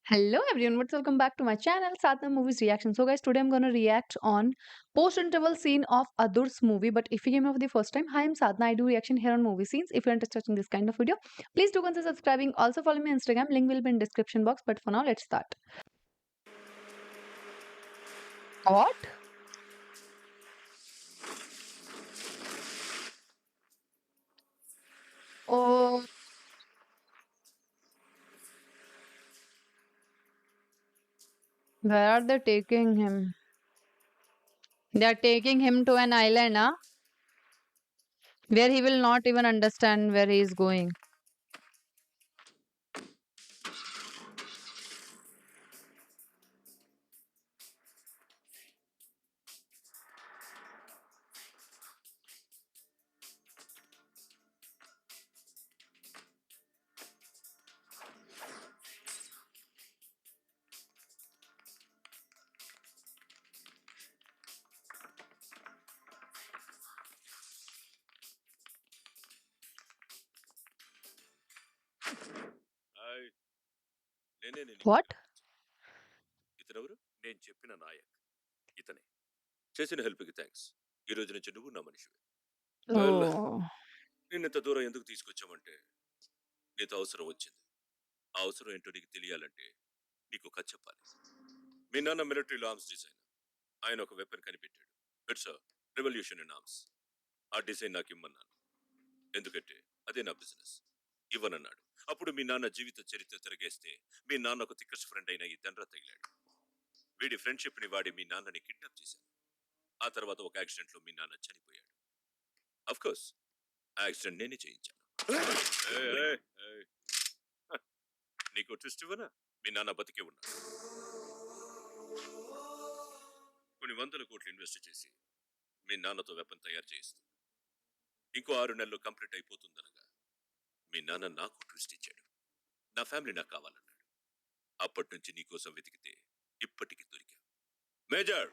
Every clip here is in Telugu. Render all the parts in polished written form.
Hello everyone, welcome back to my channel Sadhna Movies Reaction. So guys, today I'm gonna react on post-interval scene of Adur's movie. But if you came over the first time, hi, I'm Sadhna. I do reaction here on movie scenes. If you're interested in this kind of video, please do consider subscribing. Also follow me on Instagram. Link will be in description box. But for now, let's start. What? Oh, where are they taking him? They are taking him to an island, huh? Where he will not even understand where he is going. Hi. నేనే What? ఇతనెవరు? నేను చెప్పిన నాయక్ ఇతనే. చేసిన హెల్ప్‌కి థాంక్స్. ఈ రోజు నుంచి నువ్వు నా మనిషివే. Well, Oh. నిన్నింత దూరం ఎందుకు తీసుకొచ్చామంటే నీతో అవసరం వచ్చింది. ఆ అవసరం ఏంటో నీకు తెలియాలంటే నీకు కథ చెప్పాలి. మీ నాన్న మిలిటరీలో ఆర్మ్స్ డిజైనర్. ఆయన ఒక వెపన్ కనిపెట్టాడు. It's revolution in arms. ఆ డిజైన్ నాకు ఇమ్మన్నాను. ఎందుకంటే అదే నా బిజినెస్. ఇవ్వనన్నాడు. అప్పుడు మీ నాన్న జీవిత చరిత్ర తిరగేస్తే మీ నాన్న ఒక థిక్కస్ట్ ఫ్రెండ్ అయిన ఈ దండ్రా తగిలాడు. వీడి ఫ్రెండ్షిప్ ని వాడి మీ నాన్నని కిడ్నాప్ చేశాను. ఆ తర్వాత ఒక యాక్సిడెంట్ లో మీ నాన్న చనిపోయాడు. అఫ్ కోర్స్ ఆ యాక్సిడెంట్ నేనే చేయించాను. ఏయ్, ఏయ్, ఏయ్. హ, నీకు ట్విస్ట్ ఇవ్వనా? మీ నాన్న బతికే ఉన్నాడు. కొన్ని వందల కోట్లు ఇన్వెస్ట్ చేసి మీ నాన్నతో వెపన్ తయారు చేయిస్తుంది. ఇంకో 6 నెలలు కంప్లీట్ అయిపోతుందనగా మీ నాన్న నాకు ట్విస్ట్ ఇచ్చాడు. నా ఫ్యామిలీ నాకు కావాలన్నాడు. అప్పటి నుంచి నీకోసం వెతికితే ఇప్పటికి దొరికా. Major,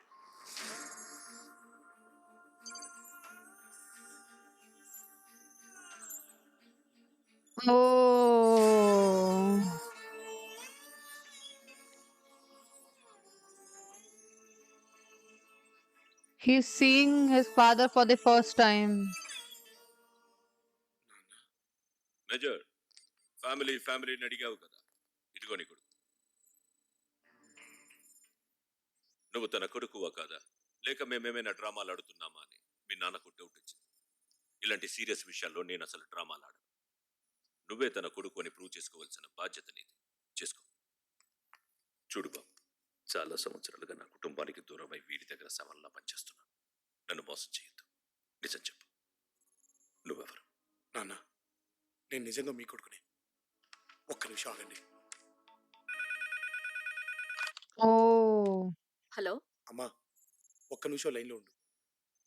Oh. He's seeing his father for the first time. Major, ఫ్యామిలీని అడిగావు కదా, ఇదిగో నీ కొడుకు. నువ్వు తన కొడుకువా కాదా, లేక మేమేమైనా డ్రామాలు ఆడుతున్నామా అని మీ నాన్నకు డౌట్ వచ్చింది. ఇలాంటి సీరియస్ విషయాల్లో నేను అసలు డ్రామాలు ఆడను. నువ్వే తన కొడుకు అని ప్రూవ్ చేసుకోవాల్సిన బాధ్యత నీది. చేసుకో. చూడు బాబు, చాలా సంవత్సరాలుగా నా కుటుంబానికి దూరమై వీడి దగ్గర సవాల్లా పనిచేస్తున్నాను. నన్ను మోసం చేయొద్దు. నిజం చెప్పు, నువ్వెవరు? నాన్న, నేను నిజంగా మీ కొడుకునే. ఒక్క నిమిషం ఆగండి. Oh. హలో. అమ్మా, ఒక్క నిమిషం లైన్లో ఉండు.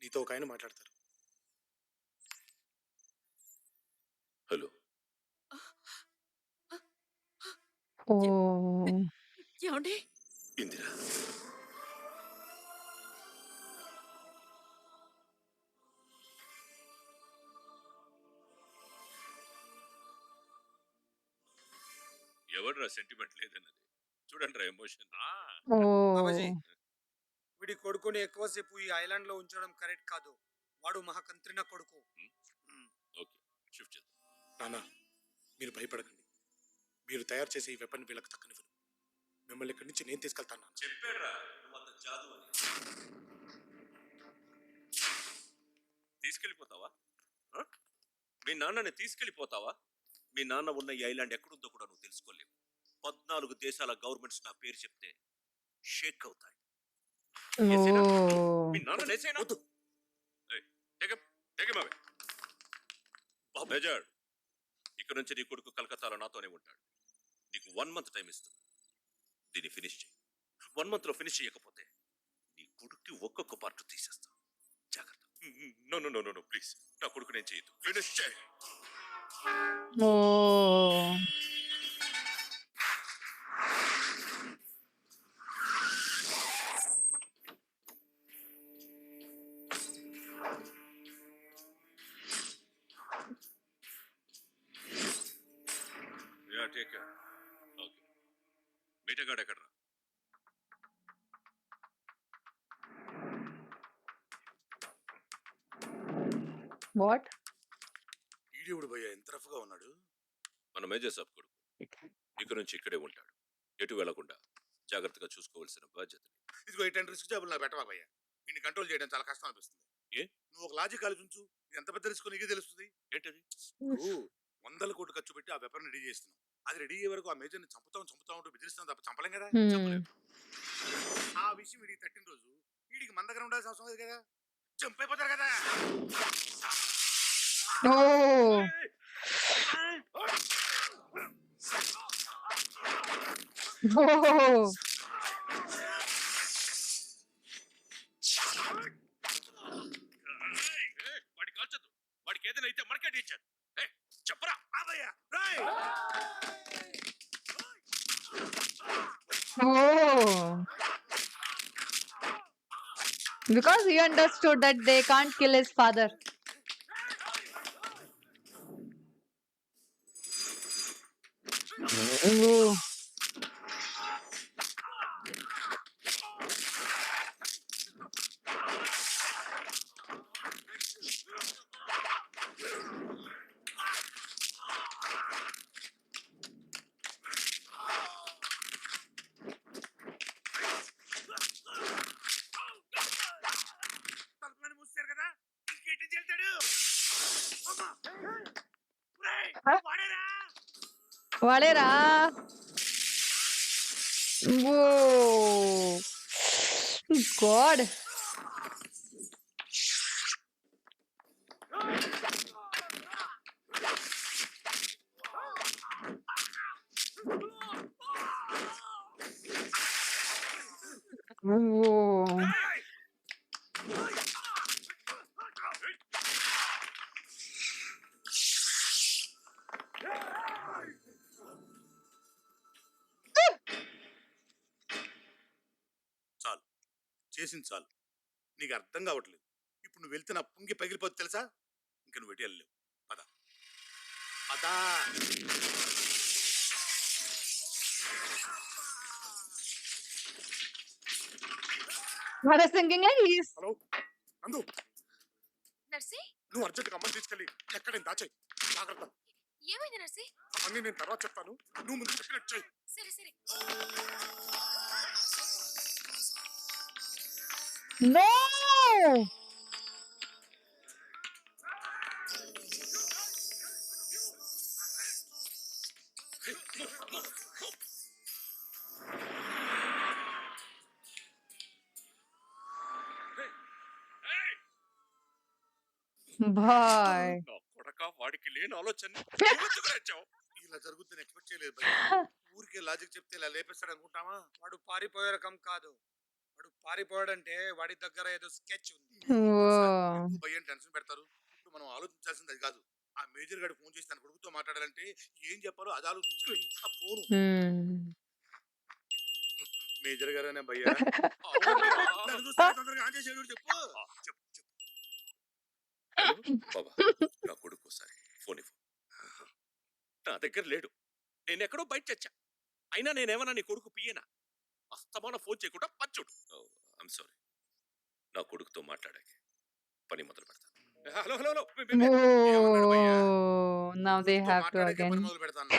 నీతో ఒక ఆయన మాట్లాడతారు. హలో. Oh. ఏవండి? ఇందిరా, ఎవడ్రా సెంటిమెంట్ లేదన్నది? చూడండి రా ఎమోషన్. బాబాజీ, Oh. వీడి కొడుకుని ఎక్కువసేపు ఈ ఐలాండ్ లో ఉంచడం కరెక్ట్ కాదు. వాడు మహాకంత్రిన కొడుకు. ఓకే, షిఫ్ట్ చేద్దాం. నాన్న, మీరు భయపడకండి. మీరు తయారు చేసే ఈ వెపన్ వీళ్ళకి దక్కనివ్వను. మిమ్మల్ని ఇక్కడి నుంచి నేను తీసుకెళ్తాను నాన్న. చెప్పాడ్రా నువ్వు అంత జాదు అని. తీసుకెళ్ళిపోతావా? ఆ? మీ నాన్నని తీసుకెళ్ళిపోతావా? మీ నాన్న ఉన్న ఈ ఐలాండ్ ఎక్కడుందో కూడా నువ్వు తెలుసుకోలేవు. 14 దేశాల గవర్నమెంట్స్ నా పేరు చెప్తే షేక్ అవుతాయి. ఏసేనా? Oh. మీ నాన్న నేసేనా? వద్దు. మేజర్, ఇక్కడ నుంచి నీ కొడుకు కలకత్తాలో నాతోనే ఉంటాడు. నీకు 1 మంత్ టైం ఇస్తున్నా. దీన్ని ఫినిష్ చేయి. 1 మంత్ లో ఫినిష్ చేయకపోతే నీ కొడుక్కి ఒక్కొక్క పార్ట్ తీసేస్తా. జాగ్రత్త. No no no no no please, నా కొడుకు నేను చేయొద్దు. ఫినిష్ చేయి. Oh. Yeah, take care. Okay. మీ వేటగాడు ఎక్కడ్రా? వాట్? ఈడేవుడు భయ్యా ఎంత రఫ్గా ఉన్నాడు. మన మేజర్ సాబ్ కొడుకు. ఇక నుంచి ఇక్కడే ఉంటాడు. ఎటు వెళ్లకుండా జాగ్రత్తగా చూసుకోవాల్సిన బాధ్యత. ఇదిగో ఇటువంటి రిస్క్ జాబులు నాకు పెట్టవా భయ్యా. వీడిని కంట్రోల్ చేయడం చాలా కష్టం అనిపిస్తుంది. ఏ? నువ్వు ఒక లాజిక్ ఆలోచించు. ఇది ఎంత పెద్ద రిస్క్ నీకే తెలుస్తుంది. ఏంటది? నువ్వు 100 కోట్లు ఖర్చు పెట్టి ఆ వెపన్ రెడీ చేస్తున్నావు. అది రెడీ అయ్యే వరకు ఆ మేజర్ని చంపుతా ఉంటూ బెదిరిస్తాం తప్ప చంపలేం కదా. చెప్పలేదు. ఆ విషయం వీడికి తట్టిన రోజు వీడికి మన దగ్గర ఉండాల్సిన అవసరం లేదు కదా. జంప్ అయిపోతారు కదా. ఓహ్! ఓహ్! వాడి కాల్చొద్దు. వాడికి ఏదైనా అయితే మనకే టీచర్. చెప్పరా? భయ్యా Roy. Oh! Because he understood that they can't kill his father. Oh. తలుపులని మూసారు కదా. ఇంకేంటి చెల్తాడు. వాడేరా. వాడేరా. Whoa. God. Whoa. చాలు చేసింది చాలు. నీకు అర్థం కావట్లేదు. ఇప్పుడు నువ్వు వెళ్తే నా పుంగి పగిలిపోతుంది తెలుసా. ఇంక నువ్వు ఎటు వెళ్ళలేవు. పద పదా. What is thinking like he's hello అందు, నర్సి నువ్వు అర్జెంట్గా అమ్మని తీసుకెళ్ళి ఎక్కడ దాచాయి. జాగ్రత్త. ఏమైంది నర్సి? అవన్నీ నేను తర్వాత చెప్తాను. నువ్వు ముందు చెప్పినట్టు చెయ్యి. సరే సరే. no. Bye. నా కొడక, వాడికి లేని ఆలోచన ఇలా జరుగుతుందని ఎక్స్పెక్ట్ చేయలేదు భయ్యా. ఊరికే లాజిక్ చెప్తే ఇలా లేపేస్తాడు అనుకుంటావా. వాడు పారిపోయే రకం కాదు. వాడు పారిపోయాడంటే వాడి దగ్గర ఏదో స్కెచ్ ఉంది. Whoa. భయ్యని టెన్షన్ పెడతారు. ఇప్పుడు మనం ఆలోచించాల్సింది అది కాదు. ఆ మేజర్ గారు ఫోన్ చేసి తన కొడుకుతో మాట్లాడాలంటే ఏం చెప్పాలో అది ఆలోచించాలి. ఆ ఫోను మేజర్ గారేనే భయ్యా. నన్ను చూస్తే తొందరగా ఆన్ చేసేవాడు. చెప్పు చెప్పు చెప్పు. బాబా, నా కొడుకు ఒకసారి ఫోన్ ఇవ్వు. నా దగ్గర లేడు. నేను ఎక్కడో బయట చచ్చా. అయినా నేనేమన్నా నీ కొడుకు పియ్యనా? అస్తమాన ఫోన్ చేయకుండా పచ్చుడు. I'm sorry. నా కొడుకుతో మాట్లాడాక పని మొదలు పెడతాను. Hello hello hello. Oh, now they have to మాట్లాడాకే again. పని మొదలు పెడతాను.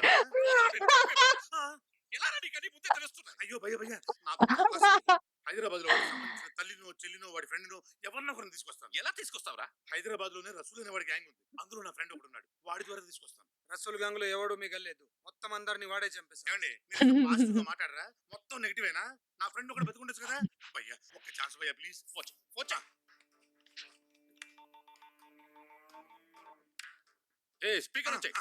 ఎలా నీకని ముందే తెలుస్తున్నాయి. అయ్యో భయ్య భయ్య, నాకు హైదరాబాద్ లో సంబంధించిన తల్లినో చెల్లినో వాడి ఫ్రెండ్ నో ఎవరినో ఒకరిని తీసుకొస్తాను. ఎలా తీసుకొస్తావురా? హైదరాబాద్ లోనే రసూల్ అనే వాడి గ్యాంగ్ ఉంది. అందులో నా ఫ్రెండ్ ఒకడు ఉన్నాడు. వాడి ద్వారా తీసుకొస్తాను. రసూల్ గ్యాంగ్ లో ఎవడు మిగలేదు. మొత్తం అందరిని వాడే చంపేశాడు. ఏమండి మీరు పాజిటివ్ గా మాట్లాడరా? మొత్తం నెగిటివ్ అయినా నా ఫ్రెండ్ ఒకటి బతుకుండొచ్చు కదా. భయ్య ఒక్క ఛాన్స్ భయ్య ప్లీజ్. పోచా ఏ స్పీకర్ వచ్చాయి.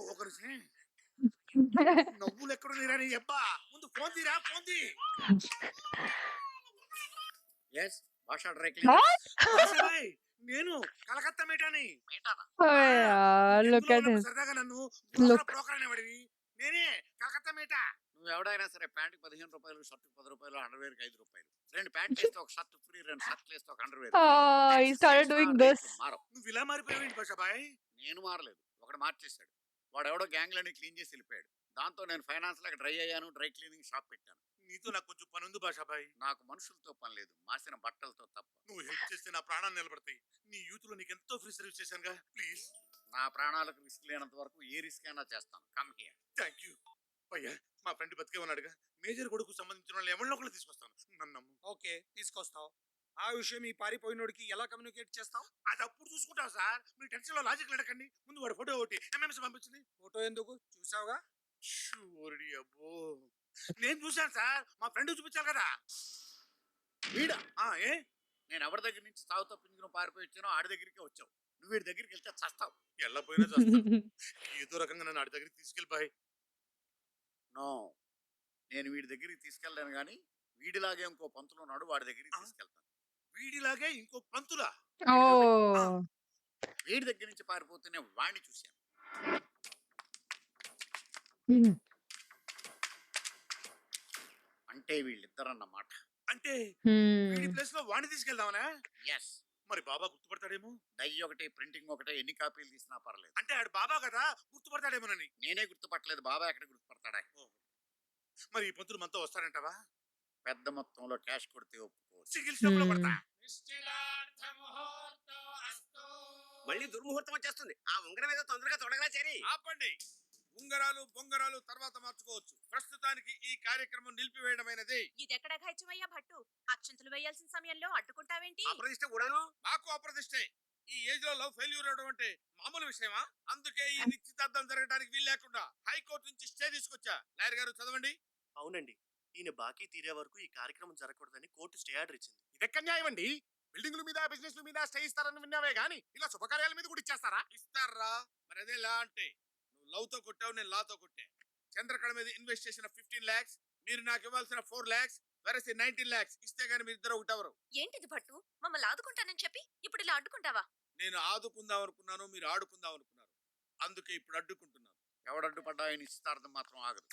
ఒక నిమిషం. నవ్వులు ఎక్కడ నీరా నీ అబ్బా. ముందు ఫోన్ తీరా. ఫోన్ తీ. ఎస్ భాషా డ్రై భాయ్, నేను Calcutta మేటాని. Oh, yeah, look at him. సరదాగా నన్ను Look. బ్రోకర్ అనేవాడివి. నేనే కలకత్తా మేట. నువ్వు ఎవడైనా సరే ప్యాంట్ 15 రూపాయలు, షర్ట్ 10 రూపాయలు, అండర్వేర్ 5 రూపాయలు. 2 ప్యాంట్లు వేస్తే ఒక షర్ట్ ఫ్రీ, 2 షర్ట్లు వేస్తే ఒక underwear. Oh, he started doing this. మారవు. నువ్వు ఇలా మారిపోయావు భాషా బాయ్. నేను మారలేదు. ఒకడు మార్చేశాడు. వాడెవడో గ్యాంగ్లని క్లీన్ చేసి వెళ్ళిపోయాడు. దాంతో నేను ఫైనాన్స్ లాగా డ్రై అయ్యాను. డ్రై క్లీనింగ్ షాప్ పెట్టాను. నీతో నాకు కొంచెం పని ఉంది భాషాబాయ్. నాకు మనుషులతో పని లేదు, మాసిన బట్టలతో తప్ప. నువ్వు హెల్ప్ చేస్తే నా ప్రాణాలు నిలబడతాయి. నీ యూత్ లో నీకు ఎంతో ఫ్రీ సర్వీస్ చేశానుగా, ప్లీజ్. నా ప్రాణాలకు రిస్క్ లేనంత వరకు ఏ రిస్క్ అయినా చేస్తాను. Come here. థ్యాంక్ యూ అయ్యా. మా ఫ్రెండ్ బతికే ఉన్నాడుగా, మేజర్ కొడుకు సంబంధించిన వాళ్ళు ఎవరిలో ఒకళ్ళు తీసుకొస్తాను, నన్ను నమ్ము. ఓకే, తీసుకొస్తావు. ఆ విషయం ఈ పారిపోయినోడికి ఎలా కమ్యూనికేట్ చేస్తావు? అది అప్పుడు చూసుకుంటావు సార్, మీ టెన్షన్ లో లాజిక్ లేడకండి. ముందు వాడు ఫోటో ఒకటి ఎంఎంఎస్ పంపించింది. ఫోటో ఎందుకు చూసావుగా? షూరిటీ అబ్బో, నేను చూశాను సార్, మా ఫ్రెండ్ చూపించాలి కదా. వీడా? ఏ నేను ఎవరి దగ్గర నుంచి చావు తప్పించుకుని పారిపోయి వచ్చానో ఆడి దగ్గరికి వచ్చావు. నువ్వు వీడి దగ్గరికి వెళ్తే చస్తావు. ఎల్లపోయినా చేస్తాను. ఏదో రకంగా నన్ను ఆడి దగ్గరికి తీసుకెళ్ళిపోయి. నో, నేను వీడి దగ్గరికి తీసుకెళ్ళాను కానీ వీడిలాగే ఇంకో పంతులు ఉన్నాడు, వాడి దగ్గరికి తీసుకెళ్తాను. వీడిలాగే ఇంకో పంతులా? ఓ వీడి దగ్గర నుంచి పారిపోతూనే వాడిని చూశాను. అంటే వీళ్ళిద్దరన్నమాట. అంటే వీడి ప్లేస్ లో వాడిని తీసుకెళ్దామనా? ఎస్. మరి బాబా గుర్తుపడతాడేమో. డై ఒకటే, ప్రింటింగ్ ఒకటే, ఎన్ని కాపీలు తీసినా పర్లేదు. అంటే ఆడు బాబా కదా, గుర్తుపడతాడేమోనని. నేనే గుర్తుపట్టలేదు, బాబా ఎక్కడ గుర్తుపడతాడా? మరి ఈ పంతులు మనతో వస్తాడంటావా? పెద్ద మొత్తంలో క్యాష్ కొడితే ఒప్పుకోవచ్చు. సిగిల్ షాప్ లో పడతా. మళ్ళీ దుర్ముహూర్తం వచ్చేస్తుంది. ఆ ఉంగరం మీద తొందరగా తొడగలా చేరి. ఆపండి. ఉంగరాలు బొంగరాలు తర్వాత మార్చుకోవచ్చు. ప్రస్తుతానికి ఈ కార్యక్రమం నిలిపివేయడమైనది. ఇదెక్కడ ఘాయిత్యమయ్యా భట్టు? అక్షంతలు వేయాల్సిన సమయంలో అడ్డుకుంటావేంటి? అప్రదిష్ట కూడాను. మాకు అప్రదిష్టే. ఈ ఏజ్ లో లవ్ ఫెయిల్యూర్ అవడం అంటే మామూలు విషయమా? అందుకే ఈ నిశ్చితార్థం జరగడానికి వీలు లేకుండా హైకోర్టు నుంచి స్టే తీసుకొచ్చా. లాయర్ గారు చదవండి. అవునండి, ఈయన బాకీ తీరే వరకు ఈ కార్యక్రమం జరగకూడదని కోర్టు స్టే ఆర్డర్ ఇచ్చింది. ఇదెక్కడ న్యాయం అండి? బిల్డింగ్ల మీద బిజినెస్ మీద స్టే ఇస్తారని విన్నావే గానీ ఇలా శుభకార్యాల మీద కూడా ఇచ్చేస్తారా? ఇస్తారా? మరి అదే లా అంటే నువ్వు లవ్ తో కొట్టావు, నేను లాతో కొట్టా. చంద్రకళ మీద ఇన్వెస్ట్ చేసిన 15 lakhs, మీరు నాకు ఇవ్వాల్సిన 4 lakhs, వెరసి 19 lakhs ఇస్తే గానీ మీరు ఇద్దరు ఒకటెవరు? ఏంటిది భట్టు? మమ్మల్ని ఆదుకుంటానని చెప్పి ఇప్పుడు ఇలా అడ్డుకుంటావా? నేను ఆదుకుందాం అనుకున్నాను, మీరు ఆడుకుందాం అనుకున్నారు. అందుకే ఇప్పుడు అడ్డుకుంటున్నాను. ఎవడడ్డుపడ్డా ఈ నిశ్చితార్థం మాత్రం ఆగదు.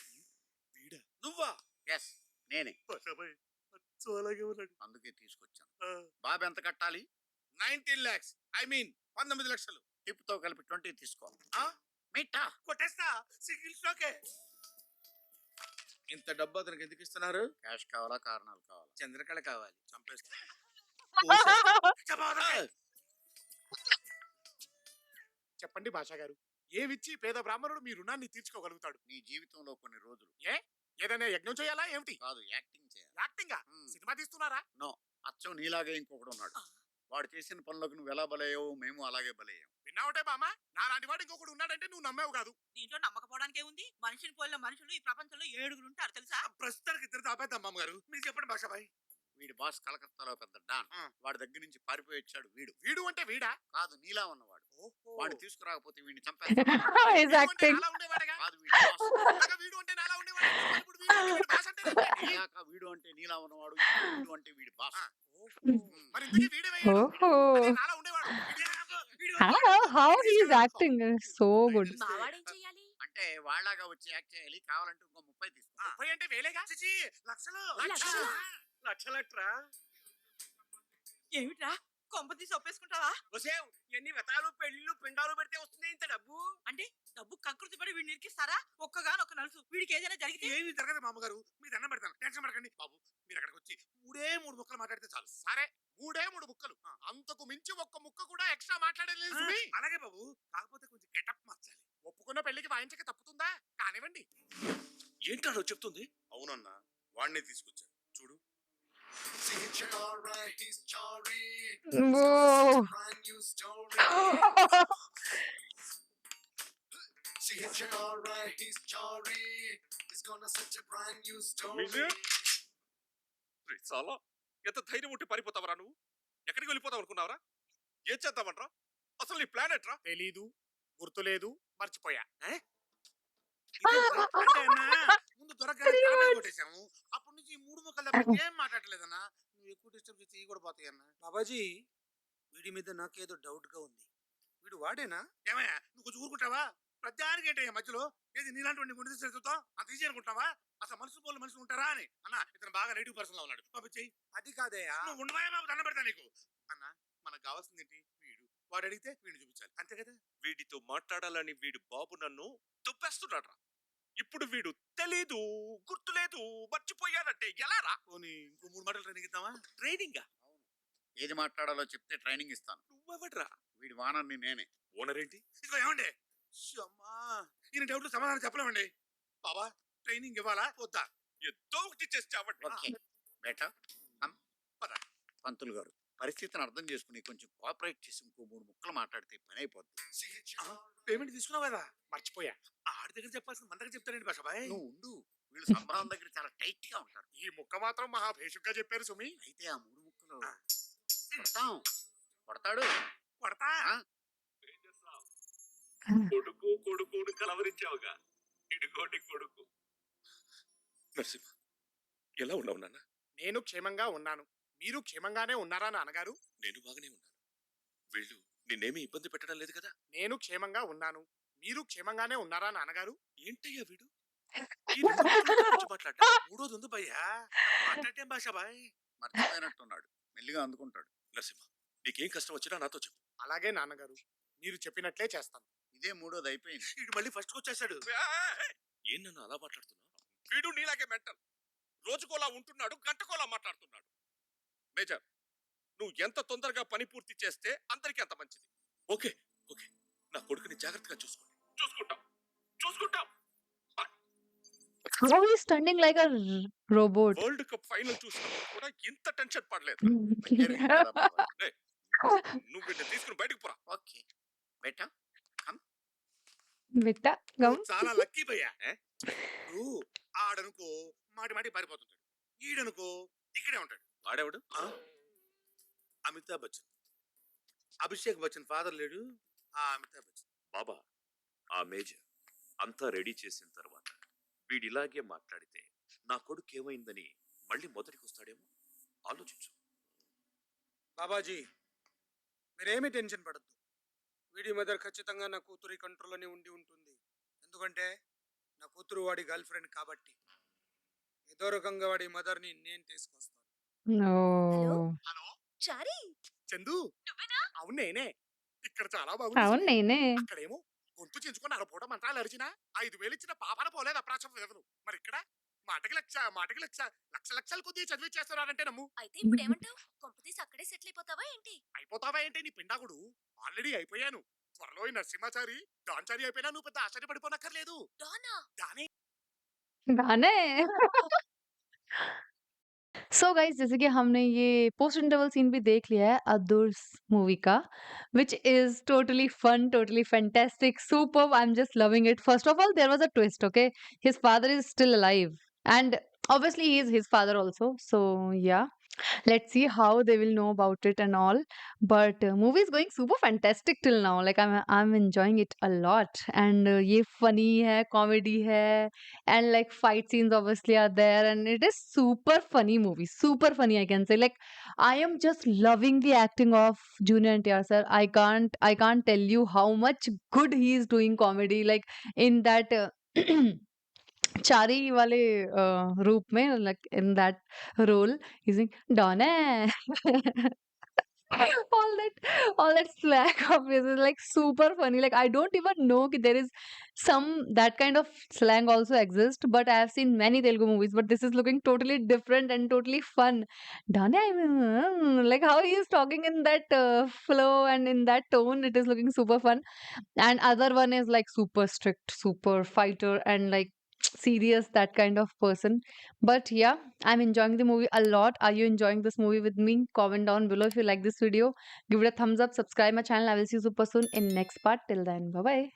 వీడా? నువ్వా? ఎస్, నేనే. భాషాబాయ్ అచ్చం అలాగే ఉన్నాడు. అందుకే తీసుకొచ్చాను. ఆ, బాబు ఎంత కట్టాలి? 19 lakhs, ఐ మీన్ 19 లక్షలు. టిప్తో కలిపి 20 తీసుకో. ఆ? మిట్టా. కొట్టేస్తా. సిగిల్ స్టాకే. ఇంత డబ్బు అతనికి ఎందుకు ఇస్తున్నారు? క్యాష్ కావాలా, కారణాలు కావాలా? చంద్రకళ కావాలి. చంపేస్తా. చెప్పండి భాషా గారు, ఏమిచ్చి పేద బ్రాహ్మణుడు మీ రుణాన్ని తీర్చుకోగలుగుతాడు? నీ జీవితంలో కొన్ని రోజులు. ఏదైనా యజ్ఞం చేయాలా ఏమిటి? కాదు, యాక్టింగ్ చేయాలి. యాక్టింగా? మ్మ్. సినిమా తీస్తున్నారా? అచ్చం నీలాగే ఇంకొకడు ఉన్నాడు. వాడు చేసిన పనులకు నువ్వు ఎలా బలయ్యావో మేము అలాగే బలయ్యాం. విన్నావుటే బామ్మ, నాలాంటి వాడు ఇంకొకడు ఉన్నాడంటే నువ్వు నమ్మేవు కాదు. దీంట్లో నమ్మకపోవడానికి ఏముంది? మనిషిని పోలిన మనుషులు ఈ ప్రపంచంలో 7 ఉంటారు తెలుసా? ప్రస్తుతానికి ఇద్దరు తాపేద్దాం మామగారు. మీరు చెప్పండి భాషాబాయ్. వీడి బాస్ కలకత్తాలో పెద్ద డాన్. ఆ. వాడి దగ్గర నుంచి పారిపోయి వచ్చాడు వీడు. వీడు అంటే వీడా? కాదు, నీలా ఉన్నవాడు. ఓహో. వాడిని తీసుకురాకపోతే వీడిని చంపేస్తాను. He's వీడు అంటే acting. నాలా ఉండేవాడేగా? కాదు, వీడి బాస్. అలాగా వీడు అంటే నాలా ఉండేవాడే. ఇప్పుడు వీడు అంటే వీడి భాష అంటే ఏంటి? ఇందాక వీడు అంటే నీలా ఉన్నవాడు, ఇప్పుడు వీడు అంటే వీడి బాస్. ఓహో. మరి ఇంతకీ వీడేమయ్యాడు? ఓహో అదే నాలా ఉండేవాడు. వీడు- how he is acting is so good. మావాడేం చెయ్యాలి? అంటే వాళ్ళగా వచ్చి యాక్ట్ చేయాలి. కావాలంటే ఇంకో 30 తీసుకో. 30 అంటే వేలేగా? చిచి, లక్షలు. లక్షలా? లక్షలట్రా. ఏమిట్రా, కొంప తీసి ఒప్పేసుకుంటావా? వసేవ్, ఎన్ని వ్యతాలు పెళ్లిళ్ళు పిండాలు పెడితే వస్తుంది ఇంత డబ్బు? అంటే డబ్బు కకృతి పడి వీడిని ఇరికిస్తారా? ఒక్కగానొక్క నలుసు. వీడికి ఏదైనా జరిగితే ఏమీ జరగదు మామగారు, మీకు దండం పెడతాను, టెన్షన్ పడకండి. బాబు మీరు అక్కడికి వచ్చి 3 ముక్కలు మాట్లాడితే చాలు. సరే, 3 ముక్కలు, అంతకు మించి ఒక్క ముక్క కూడా ఎక్స్ట్రా మాట్లాడలేదు సుమి. అలాగే బాబు, కాకపోతే కొంచెం గెటప్ మార్చాలి. ఒప్పుకున్న పెళ్లికి వాయించక తప్పుతుందా? కానివ్వండి. ఏంటాడో చెప్తుంది? అవునన్నా, వాడిని తీసుకొచ్చా చూడు. Whoa. చాలా ఎంత ధైర్యం ఉంటే పారిపోతావరా నువ్వు? ఎక్కడికి వెళ్ళిపోతావు అనుకున్నావరా? ఏం చేద్దామంట్రా? అసలు నీ ప్లాన్ ఎట్రా? తెలీదు, గుర్తులేదు, మర్చిపోయా. Ah. అంటే అన్నా, ముందు దొరకగానే తల మీద కొట్టేశాము. అప్పటి నుంచి ఈ 3 ముక్కలు తప్ప ఏం మాట్లాడలేదన్నా. నువ్వు ఎక్కువ డిస్టర్బ్ చేస్తే ఇవి కూడా పోతాయి అన్నా. బాబాజీ, వీడి మీద నాకేదో డౌట్ గా ఉంది. వీడు వాడేనా? ఏమయ్యా, నువ్వు కొంచెం ఊరుకుంటావా? ప్రతిదానికి ఏంటయ్యా మధ్యలో? ఏది నీలాంటి గుండె చేస్తావు అంత ఈజీ అనుకుంటావా? అసలు మనుషులు పోలు మనుషులు ఉంటారా అని. అన్న, ఇతను బాగా నెగిటివ్ పర్సన్ లో ఉన్నాడు. బాబు చెయ్యి. అది కాదయ్యా. నువ్వు ఉండవా బాబు, దండం పెడతా నీకు. అన్న, మనకు కావాల్సింది ఏంటి? వీడు వాడు అడిగితే వీడిని చూపించాలి అంతే కదా. వీడితో మాట్లాడాలని వీడి బాబు నన్ను తొప్పేస్తున్నాడు. ఇప్పుడు వీడు తెలీదు, గుర్తులేదు, మర్చిపోయానంటే ఎలా రా? పోనీ ఇంకో 3 మాటలు ట్రైనింగ్ ఇద్దామా? ట్రైనింగా? ఏది మాట్లాడాలో చెప్తే ట్రైనింగ్ ఇస్తాను. నువ్వెవడ్రా? వీడి వానర్ని నేనే. ఓనర్ ఏంటి? ఇదిగో ఏమండి, అమ్మా ఈయన డౌట్లు సమాధానం చెప్పలేమండి. బాబా ట్రైనింగ్ ఇవ్వాలా వద్దా? ఏదో ఒకటి చేసి చావండి. ఓకే బేటా కమ్. పద. పంతులు గారు పరిస్థితిని అర్థం చేసుకుని కొంచెం కోఆపరేట్ చేసి ఇంకో 3 ముక్కలు మాట్లాడితే పని అయిపోద్ది. పేమెంట్ తీసుకున్నావు కదా, మర్చిపోయా. ఆడి దగ్గర చెప్పాల్సిన మన దగ్గర చెప్తానండి భాషబాయ్. నువ్వు ఉండు, వీళ్ళు సంబరం దగ్గర చాలా టైట్ గా ఉంటారు. ఈ ముక్క మాత్రం మహా భేషుగ్గా చెప్పారు సుమి. అయితే ఆ 3 ముక్కలు కొడతాం. కొడతాడు. కొడతా. ఆ? కొడుకుని కలవరించావుగా. ఇడుగోటి కొడుకు. నరసింహ, ఎలా ఉన్నావు నాన్న? నేను క్షేమంగా ఉన్నాను, మీరు క్షేమంగానే ఉన్నారా నాన్నగారు? నేను బాగానే ఉన్నాను. వీళ్ళు నిన్నేమీ ఇబ్బంది పెట్టడం లేదు కదా? నేను క్షేమంగా ఉన్నాను, మీరు క్షేమంగానే ఉన్నారా నాన్నగారు? ఏంటయ్యా వీడు? ఈ రెండు రోజుల గురించి మాట్లాడ్డా? మూడోది ఉంది భయ్యా, మాట్లాడటం భాషబాయ్. మర్చిపోయినట్టున్నాడు, మెల్లిగా అందుకుంటాడు. నరసింహ, నీకేం కష్టం వచ్చినా నాతో చెప్పు. అలాగే నాన్నగారు, మీరు చెప్పినట్లే చేస్తాను. ఇదే 3వది అయిపోయింది. వీడు మళ్ళీ ఫస్ట్ వచ్చేసాడు. ఏం నన్ను అలా మాట్లాడుతున్నావు? వీడు నీలాగే మెంటల్. రోజుకోలా ఉంటున్నాడు, గంటకోలా మాట్లాడుతున్నాడు. మేజర్, నువ్వు ఎంత తొందరగా పని పూర్తి చేస్తే అందరికీ అంత మంచిది. ఓకే ఓకే, నా కొడుకుని జాగ్రత్తగా చూసుకోండి. చూసుకుంటాం. How is standing like a robot? World cup final చూసినప్పుడు కూడా ఇంత టెన్షన్ పడలేదు. కదా బాబాయ్. నువ్వు వీటిని తీసుకుని బయటకు పోరా. ఓకే బేటా Beta, come. నువ్వు చాలా లక్కీ భయ్యా. ఇప్పుడు ఆడనుకో మాటి పారిపోతుంటాడు, ఈడనుకో ఇక్కడే ఉంటాడు. వాడేవాడు? ఆ? అమితాబ్ బచ్చన్, అభిషేక్ బచ్చన్ ఫాదర్ లేడు, ఆ అమితాబ్ బచ్చన్. బాబా, ఆ మేజర్ అంతా రెడీ చేసిన తర్వాత వీడిలాగే మాట్లాడితే నా కొడుకు ఏమైందని మళ్ళీ మొదటికి వస్తాడేమో. ఆలోచించు. బాబాజీ, మీరేమీ టెన్షన్ పడద్దు. వీడి మదర్ ఖచ్చితంగా నా కూతురి కంట్రోల్లోనే ఉండి ఉంటుంది. ఎందుకంటే నా కూతురు వాడి గర్ల్ ఫ్రెండ్ కాబట్టి. ఏదో రకంగా వాడి మదర్ని నేను తీసుకొస్తాను. No. హలో చారీ, చందు, నువ్వేనా? అవును నేనే. ఇక్కడ చాలా బాగుంది. అవును నేనే. అక్కడేమో గొంతు చించుకొని అరపూట మంత్రాలు అరిచినా 5,000 ఇచ్చిన పాపన పోలేదు అప్రాచం వేదను. మరి ఇక్కడ మాటకి లక్షలు కొద్ది చదివిచ్చేస్తున్నారంటే నమ్ము. అయితే ఇప్పుడు ఏమంటావు? కొంపతీసి అక్కడే సెటిల్ అయిపోతావా ఏంటి? అయిపోతావా ఏంటి నీ పిండాకుడు? ఆల్రెడీ అయిపోయాను. త్వరలో ఈ నరసింహాచారి డాన్చారి అయిపోయినా నువ్వు పెద్ద ఆశ్చర్యపడిపోనక్కర్లేదు. డానా? దానే गाने सो गाइस, जैसे कि हमने ये पोस्ट इंटरवल सीन भी देख लिया है अदुर्स मूवी का, which is totally fun, totally fantastic, superb. I am just loving it. First of all, there was a twist. Okay, his father is still alive, and obviously he is his father also. So yeah, let's see how they will know about it and all. But movie is going super fantastic till now. Like I'm enjoying it a lot, and ये funny है, comedy है, and like fight scenes obviously are there, and it is super funny movie, super funny, I can say. Like I am just loving the acting of Junior NTR sir. I can't tell you how much good he is doing comedy, like in that चारी वाले रूप में, like in that role, he's like Donna. all that slang of his is like super funny. Like I don't even know that there is some that kind of slang also exists, but I have seen many Telugu movies, but this is looking totally different and totally fun. Donna, like how he is talking in that flow and in that tone, it is looking super fun. And other one is like super strict, super fighter, and like serious, that kind of person. But yeah, I'm enjoying the movie a lot. Are you enjoying this movie with me? Comment down below if you like this video. Give it a thumbs up, subscribe my channel. I will see you super soon in next part. Till then, bye bye.